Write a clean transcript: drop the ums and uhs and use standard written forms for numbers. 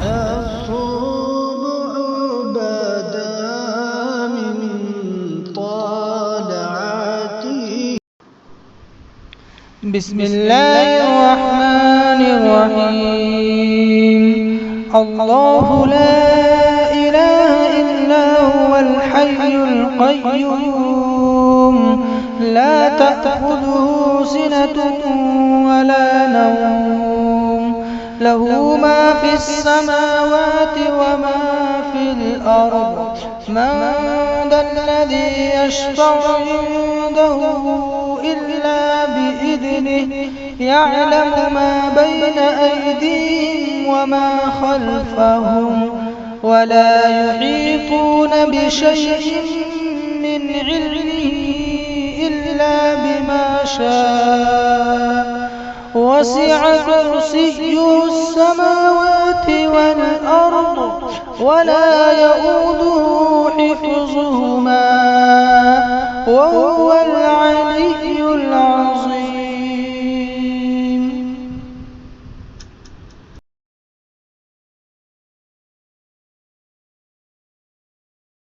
أصوم عبادة من طالعتي. بسم الله الرحمن الرحيم. الله لا إله إلا هو الحي القيوم لا تأخذه سنة ولا نوم له ما في السماوات وما في الأرض. من ذا الذي يشفع عنده إلا بإذنه يعلم ما بين أيديهم وما خلفهم ولا يحيطون بشيء من علمه إلا بما شاء وسع كرسيه السماوات والأرض ولا يؤوده